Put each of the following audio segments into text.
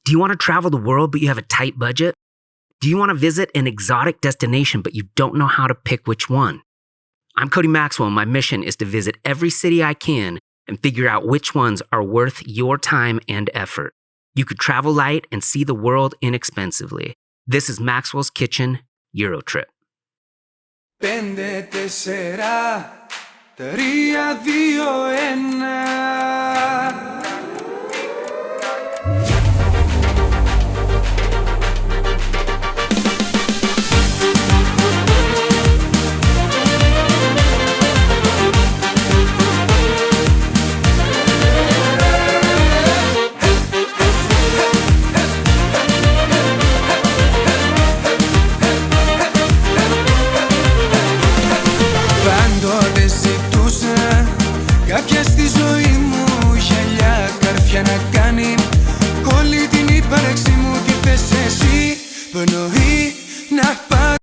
Do you want to travel the world but you have a tight budget? Do you want to visit an exotic destination but you don't know how to pick which one? I'm Cody Maxwell and my mission is to visit every city I can and figure out which ones are worth your time and effort. You could travel light and see the world inexpensively. This is Maxwell's Kitchen Euro Trip. 5, 4, 3, 2, 1. Πάντοτε ζητούσα κάποια στη ζωή μου γυαλιά καρφιά να κάνει όλη την ύπαρξη μου και θες εσύ πνοή να πάρει.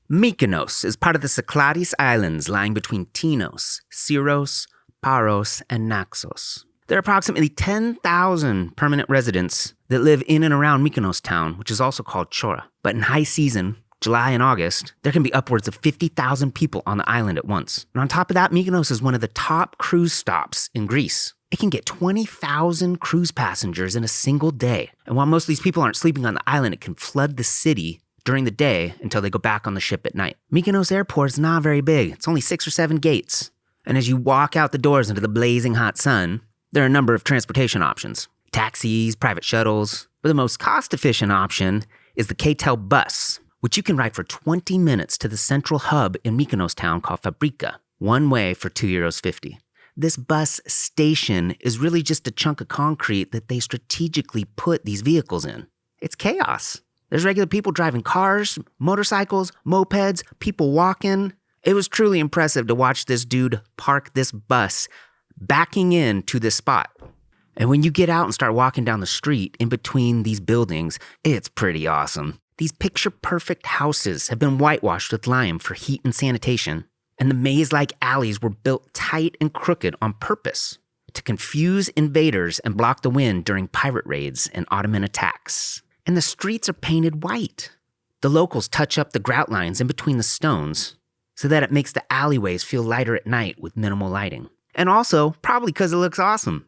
Mykonos is part of the Cyclades Islands lying between Tinos, Syros, Paros, and Naxos. There are approximately 10,000 permanent residents that live in and around Mykonos Town, which is also called Chora. But in high season, July and August, there can be upwards of 50,000 people on the island at once. And on top of that, Mykonos is one of the top cruise stops in Greece. It can get 20,000 cruise passengers in a single day. And while most of these people aren't sleeping on the island, it can flood the city during the day until they go back on the ship at night. Mykonos Airport is not very big. It's only 6 or 7 gates. And as you walk out the doors into the blazing hot sun, there are a number of transportation options. Taxis, private shuttles. But the most cost-efficient option is the KTEL bus, which you can ride for 20 minutes to the central hub in Mykonos Town called Fabrika, one way for €2.50. This bus station is really just a chunk of concrete that they strategically put these vehicles in. It's chaos. There's regular people driving cars, motorcycles, mopeds, people walking. It was truly impressive to watch this dude park this bus backing in to this spot. And when you get out and start walking down the street in between these buildings, it's pretty awesome. These picture-perfect houses have been whitewashed with lime for heat and sanitation, and the maze-like alleys were built tight and crooked on purpose to confuse invaders and block the wind during pirate raids and Ottoman attacks. And the streets are painted white. The locals touch up the grout lines in between the stones so that it makes the alleyways feel lighter at night with minimal lighting. And also, probably because it looks awesome.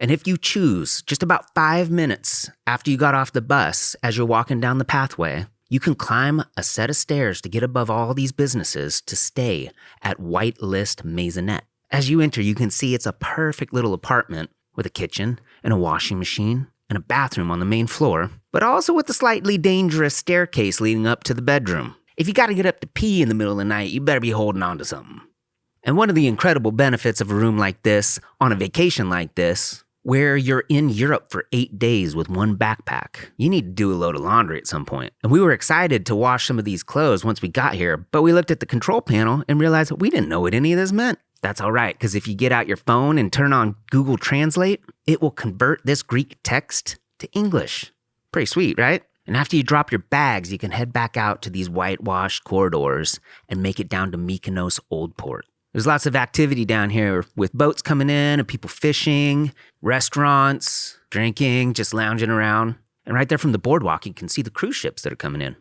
And if you choose, just about 5 minutes after you got off the bus, as you're walking down the pathway, you can climb a set of stairs to get above all these businesses to stay at Whitelist Maisonette. As you enter, you can see it's a perfect little apartment with a kitchen and a washing machine and a bathroom on the main floor, but also with a slightly dangerous staircase leading up to the bedroom. If you gotta get up to pee in the middle of the night, you better be holding on to something. And one of the incredible benefits of a room like this, on a vacation like this, where you're in Europe for 8 days with one backpack, you need to do a load of laundry at some point. And we were excited to wash some of these clothes once we got here, but we looked at the control panel and realized that we didn't know what any of this meant. That's all right, because if you get out your phone and turn on Google Translate, it will convert this Greek text to English. Pretty sweet, right? And after you drop your bags, you can head back out to these whitewashed corridors and make it down to Mykonos Old Port. There's lots of activity down here with boats coming in and people fishing, restaurants, drinking, just lounging around. And right there from the boardwalk, you can see the cruise ships that are coming in.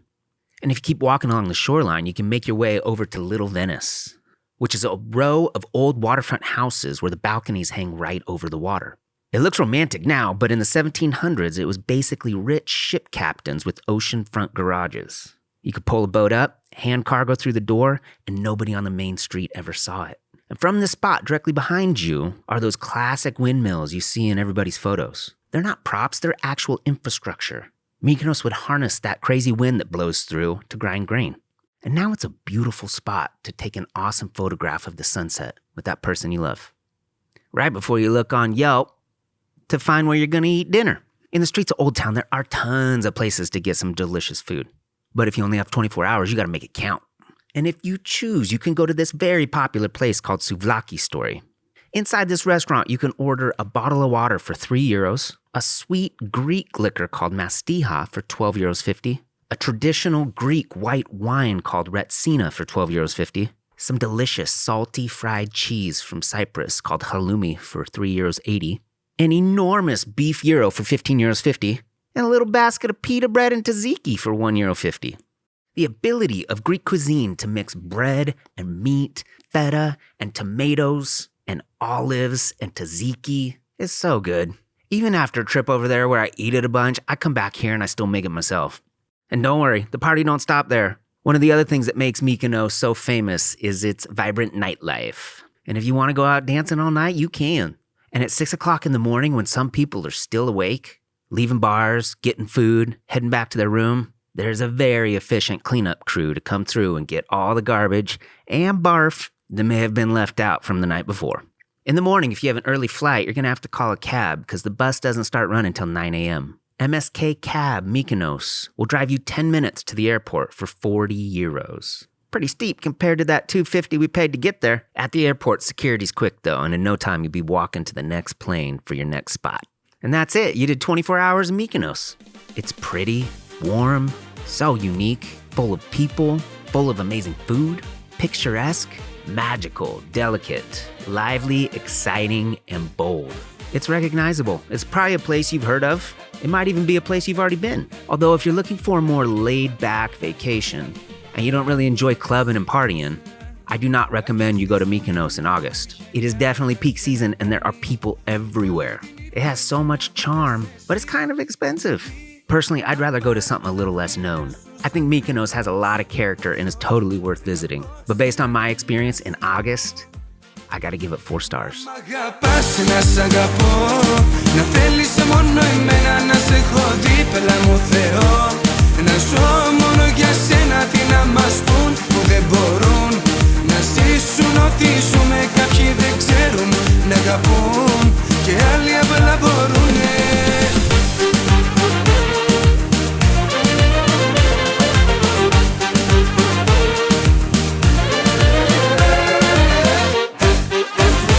And if you keep walking along the shoreline, you can make your way over to Little Venice, which is a row of old waterfront houses where the balconies hang right over the water. It looks romantic now, but in the 1700s, it was basically rich ship captains with oceanfront garages. You could pull a boat up, hand cargo through the door, and nobody on the main street ever saw it. And from this spot directly behind you are those classic windmills you see in everybody's photos. They're not props, they're actual infrastructure. Mykonos would harness that crazy wind that blows through to grind grain. And now it's a beautiful spot to take an awesome photograph of the sunset with that person you love. Right before you look on Yelp to find where you're gonna eat dinner. In the streets of Old Town, there are tons of places to get some delicious food. But if you only have 24 hours, you gotta make it count. And if you choose, you can go to this very popular place called Souvlaki Story. Inside this restaurant, you can order a bottle of water for €3, a sweet Greek liquor called mastiha for €12.50, a traditional Greek white wine called retsina for €12.50, some delicious salty fried cheese from Cyprus called halloumi for €3.80, an enormous beef gyro for €15.50, and a little basket of pita bread and tzatziki for €1.50. The ability of Greek cuisine to mix bread and meat, feta and tomatoes and olives and tzatziki is so good. Even after a trip over there where I eat it a bunch, I come back here and I still make it myself. And don't worry, the party don't stop there. One of the other things that makes Mykonos so famous is its vibrant nightlife. And if you want to go out dancing all night, you can. And at 6 o'clock in the morning when some people are still awake, leaving bars, getting food, heading back to their room, there's a very efficient cleanup crew to come through and get all the garbage and barf that may have been left out from the night before. In the morning, if you have an early flight, you're going to have to call a cab because the bus doesn't start running until 9 a.m. MSK Cab Mykonos will drive you 10 minutes to the airport for €40. Pretty steep compared to that $2.50 we paid to get there. At the airport, security's quick though, and in no time you'll be walking to the next plane for your next spot. And that's it. You did 24 hours in Mykonos. It's pretty, warm, so unique, full of people, full of amazing food, picturesque, magical, delicate, lively, exciting, and bold. It's recognizable. It's probably a place you've heard of. It might even be a place you've already been. Although if you're looking for a more laid-back vacation and you don't really enjoy clubbing and partying, I do not recommend you go to Mykonos in August. It is definitely peak season and there are people everywhere. It has so much charm, but it's kind of expensive. Personally, I'd rather go to something a little less known. I think Mykonos has a lot of character and is totally worth visiting. But based on my experience in August, I gotta give it 4 stars. Να θέλεις μόνο εμένα να σε έχω δίπλα μου,